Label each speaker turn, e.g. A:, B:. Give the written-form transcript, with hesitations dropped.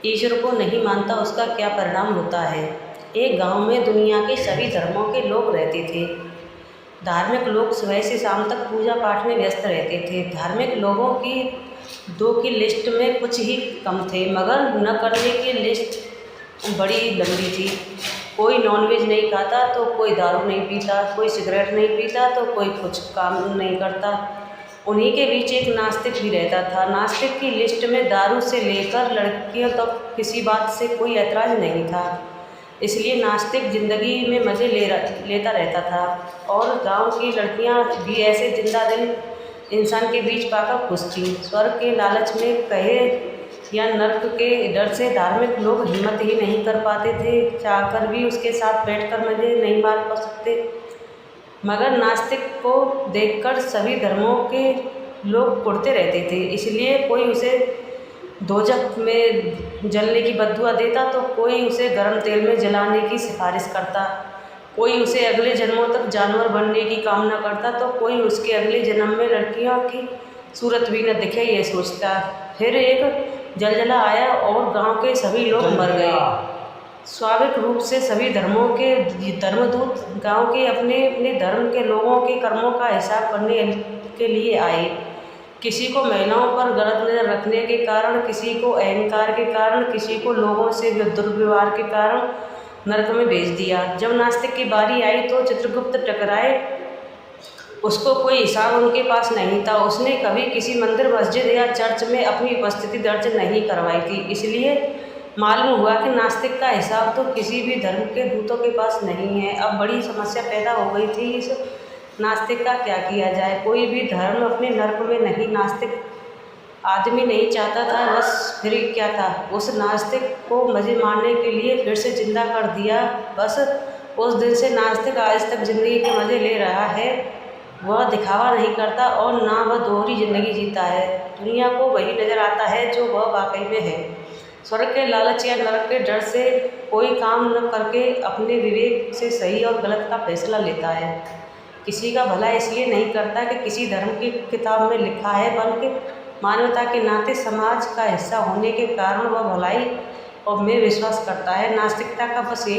A: ईश्वर को नहीं मानता उसका क्या परिणाम होता है। एक गांव में दुनिया के सभी धर्मों के लोग रहते थे। धार्मिक लोग सुबह से शाम तक पूजा पाठ में व्यस्त रहते थे। धार्मिक लोगों की दो की लिस्ट में कुछ ही कम थे, मगर न करने की लिस्ट बड़ी लंबी थी। कोई नॉनवेज नहीं खाता तो कोई दारू नहीं पीता, कोई सिगरेट नहीं पीता तो कोई कुछ काम नहीं करता। उन्हीं के बीच एक नास्तिक भी रहता था। नास्तिक की लिस्ट में दारू से लेकर लड़कियों तक किसी बात से कोई ऐतराज़ नहीं था, इसलिए नास्तिक ज़िंदगी में मज़े लेता रहता था। और गांव की लड़कियां भी ऐसे जिंदा दिल इंसान के बीच पाकर खुश थीं। स्वर्ग के लालच में कहे या नर्क के डर से धार्मिक लोग हिम्मत ही नहीं कर पाते थे, चाहकर भी उसके साथ बैठकर मज़े नहीं मार पा सकते। मगर नास्तिक को देखकर सभी धर्मों के लोग कुढ़ते रहते थे, इसलिए कोई उसे दोजख में जलने की बद्दुआ देता तो कोई उसे गर्म तेल में जलाने की सिफारिश करता। कोई उसे अगले जन्मों तक जानवर बनने की कामना करता तो कोई उसके अगले जन्म में लड़कियों की सूरत भी न दिखे ये सोचता। फिर एक जलजला आया और गांव के सभी लोग मर गए। स्वाभाविक रूप से सभी धर्मों के धर्मदूत गांव के अपने अपने धर्म के लोगों के कर्मों का हिसाब करने के लिए आए। किसी को महिलाओं पर गलत नज़र रखने के कारण, किसी को अहंकार के कारण, किसी को लोगों से दुर्व्यवहार के कारण नरक में भेज दिया। जब नास्तिक की बारी आई तो चित्रगुप्त टकराए। उसको कोई हिसाब उनके पास नहीं था। उसने कभी किसी मंदिर, मस्जिद या चर्च में अपनी उपस्थिति दर्ज नहीं करवाई थी, इसलिए मालूम हुआ कि नास्तिक का हिसाब तो किसी भी धर्म के दूतों के पास नहीं है। अब बड़ी समस्या पैदा हो गई थी, इस नास्तिक का क्या किया जाए। कोई भी धर्म अपने नर्क में नहीं, नास्तिक आदमी नहीं चाहता था। बस फिर क्या था, उस नास्तिक को मज़े मारने के लिए फिर से जिंदा कर दिया। बस उस दिन से नास्तिक आज तक ज़िंदगी के मज़े ले रहा है। वह दिखावा नहीं करता और ना वह दोहरी ज़िंदगी जीता है। दुनिया को वही नज़र आता है जो वह वाकई में है। स्वर्ग के लालच या नरक के डर से कोई काम न करके अपने विवेक से सही और गलत का फैसला लेता है। किसी का भला इसलिए नहीं करता कि किसी धर्म की किताब में लिखा है, बल्कि मानवता के नाते समाज का हिस्सा होने के कारण वह भलाई और में विश्वास करता है। नास्तिकता का बस यही